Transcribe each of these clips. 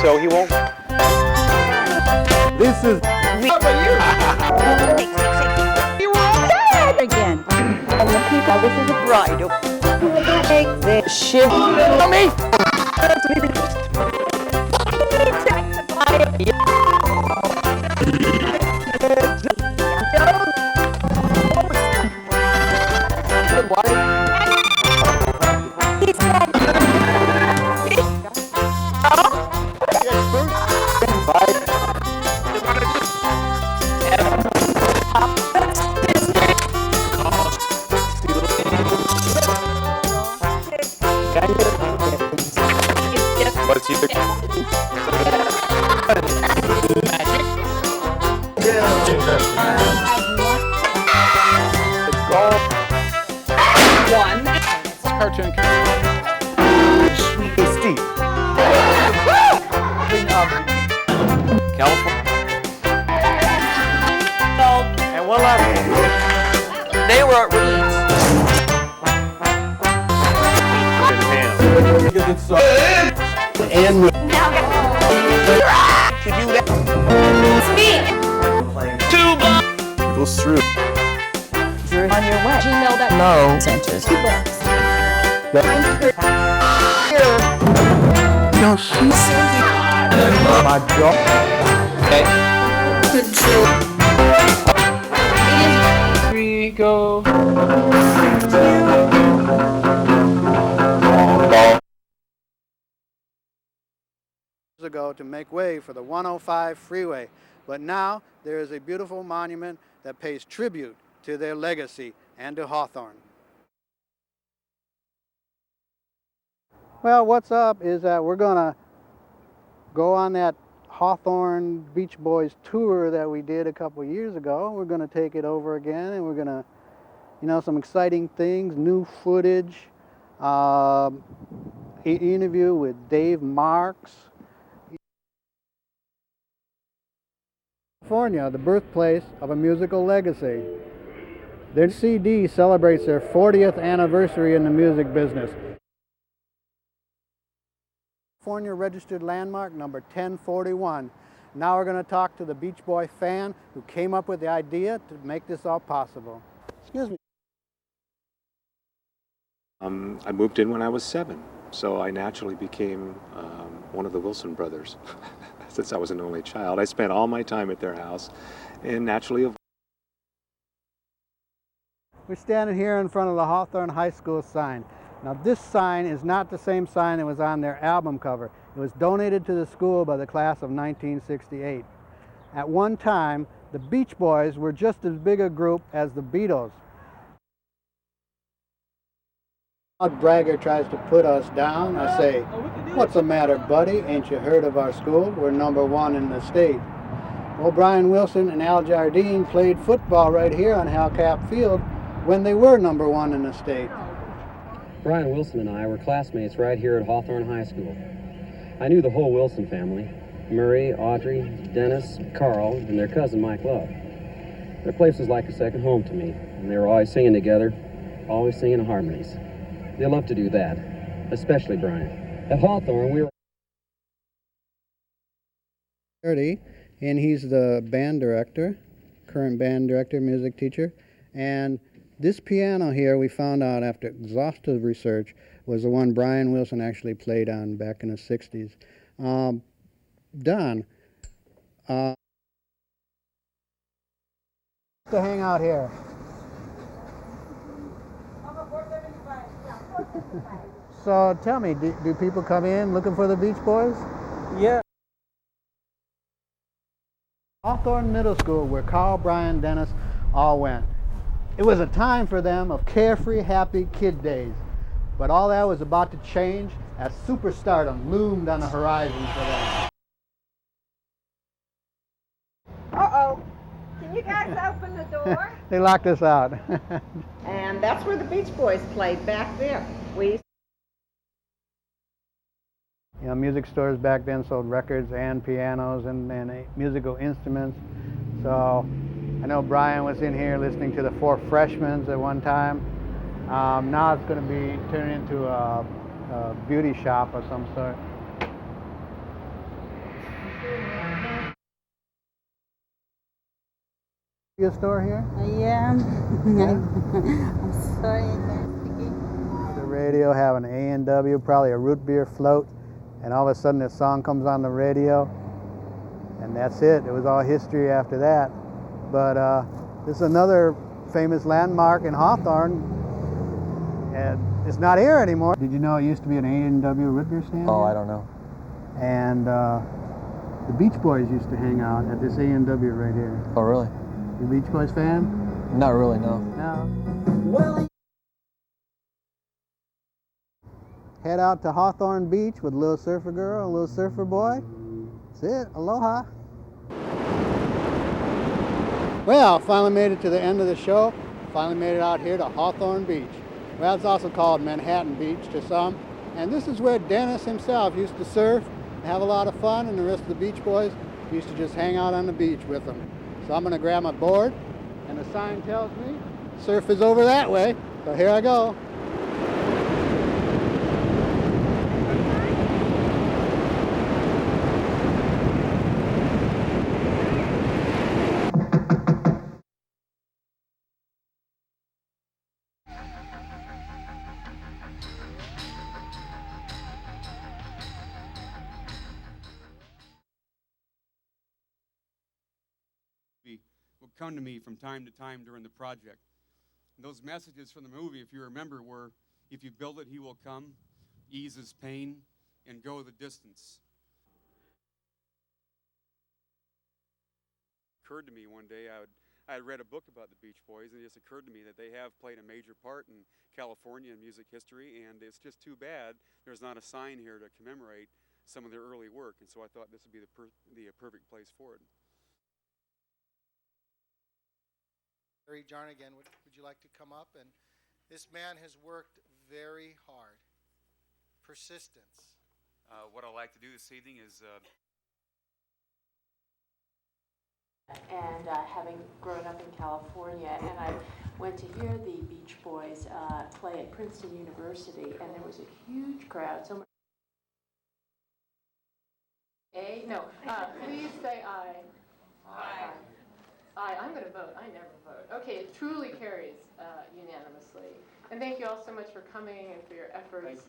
so he won't. This is How about you? You were dead again. And the people, this is a bridal. Take this shit on me. What's he? One. Cartoon. Sweet Steve. California. And one last. They were at Reed's. Because it's and To do that. It's me. goes through. You're on your way. Gmail.no centers. No, she's my job. Okay. It is Go. ago to make way for the 105 freeway, but now there is a beautiful monument that pays tribute to their legacy and to Hawthorne. Well, what's up is that we're gonna go on that Hawthorne Beach Boys tour that we did a couple years ago. We're gonna take it over again, and we're gonna, some exciting things, new footage, interview with Dave Marks. California, the birthplace of a musical legacy. Their CD celebrates their 40th anniversary in the music business. California registered landmark number 1041. Now we're going to talk to the Beach Boy fan who came up with the idea to make this all possible. Excuse me. I moved in when I was 7, so I naturally became one of the Wilson brothers. Since I was an only child, I spent all my time at their house, and naturally. We're standing here in front of the Hawthorne High School sign. Now this sign is not the same sign that was on their album cover. It was donated to the school by the class of 1968. At one time, the Beach Boys were just as big a group as the Beatles. Bragger tries to put us down. I say, what's the matter, buddy? Ain't you heard of our school? We're #1 in the state. Well, Brian Wilson and Al Jardine played football right here on Halcap Field when they were #1 in the state. Brian Wilson and I were classmates right here at Hawthorne High School. I knew the whole Wilson family, Murray, Audrey, Dennis, Carl, and their cousin Mike Love. Their place was like a second home to me, and they were always singing together, always singing harmonies. They love to do that, especially Brian. At Hawthorne, we were... And he's the band director, current band director, music teacher. And this piano here, we found out after exhaustive research, was the one Brian Wilson actually played on back in the 60s. Don, to hang out here. So tell me, do people come in looking for the Beach Boys? Yeah. Hawthorne Middle School, where Carl, Brian, Dennis all went. It was a time for them of carefree, happy kid days. But all that was about to change as superstardom loomed on the horizon for them. Uh-oh. Can you guys open the door? They locked us out. And that's where the Beach Boys played back then. Music stores back then sold records and pianos and musical instruments. So I know Brian was in here listening to the Four Freshmen at one time. Now it's going to be turned into a beauty shop of some sort. Your store here? Yeah. I'm sorry I can't speak English. The radio having A&W, probably a root beer float, and all of a sudden this song comes on the radio, and that's it. It was all history after that. But this is another famous landmark in Hawthorne, and it's not here anymore. Did you know it used to be an A&W root beer stand? Oh, here? I don't know. And the Beach Boys used to hang out at this A&W right here. Oh, really? You a Beach Boys fan? Not really, no. No. Head out to Hawthorne Beach with a little surfer girl, a little surfer boy. That's it. Aloha. Well, finally made it to the end of the show. Finally made it out here to Hawthorne Beach. Well, it's also called Manhattan Beach to some. And this is where Dennis himself used to surf and have a lot of fun, and the rest of the Beach Boys used to just hang out on the beach with them. So I'm going to grab my board, and the sign tells me surf is over that way. So here I go. Would come to me from time to time during the project. And those messages from the movie, if you remember, were, if you build it, he will come, ease his pain, and go the distance. It occurred to me one day, I had read a book about the Beach Boys, and it just occurred to me that they have played a major part in California music history, and it's just too bad there's not a sign here to commemorate some of their early work, and so I thought this would be the perfect place for it. Harry Jarnigan, would you like to come up? And this man has worked very hard. Persistence. What I'd like to do this evening is and having grown up in California, and I went to hear the Beach Boys play at Princeton University, and there was a huge crowd. So much. No, please say aye. Aye. Aye, I'm going to vote. I never vote. Okay, it truly carries unanimously. And thank you all so much for coming and for your efforts.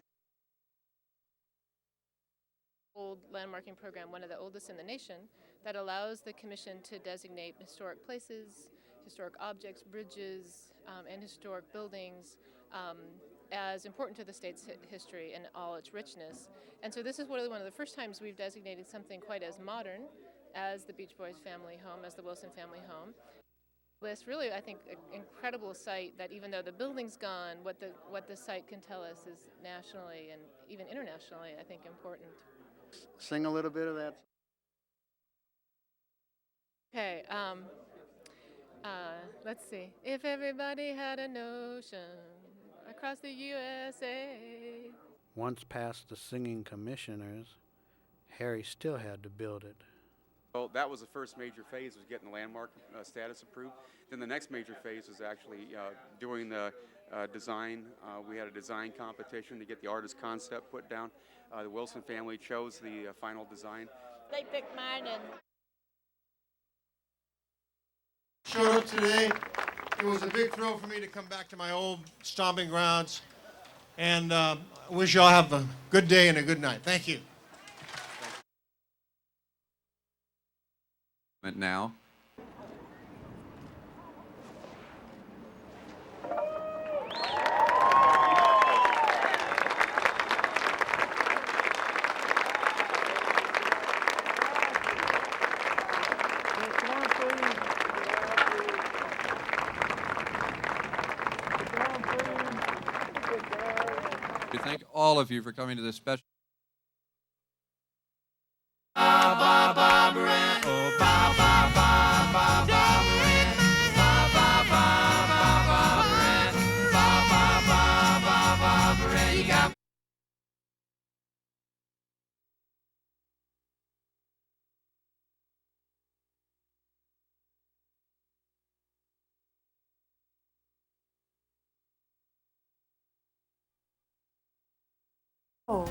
Old landmarking program, one of the oldest in the nation, that allows the commission to designate historic places, historic objects, bridges, and historic buildings as important to the state's history and all its richness. And so this is really one of the first times we've designated something quite as modern as the Beach Boys family home, as the Wilson family home. This really, I think, an incredible site that even though the building's gone, what the site can tell us is nationally and even internationally, I think, important. Sing a little bit of that. Okay, let's see. If everybody had a notion across the USA. Once past the singing commissioners, Harry still had to build it. Well, that was the first major phase, was getting the landmark status approved. Then the next major phase was actually doing the design. We had a design competition to get the artist concept put down. The Wilson family chose the final design. They picked mine and... Showed up today. It was a big thrill for me to come back to my old stomping grounds. And I wish you all have a good day and a good night. Thank you. Now. We thank all of you for coming to this special. Oh.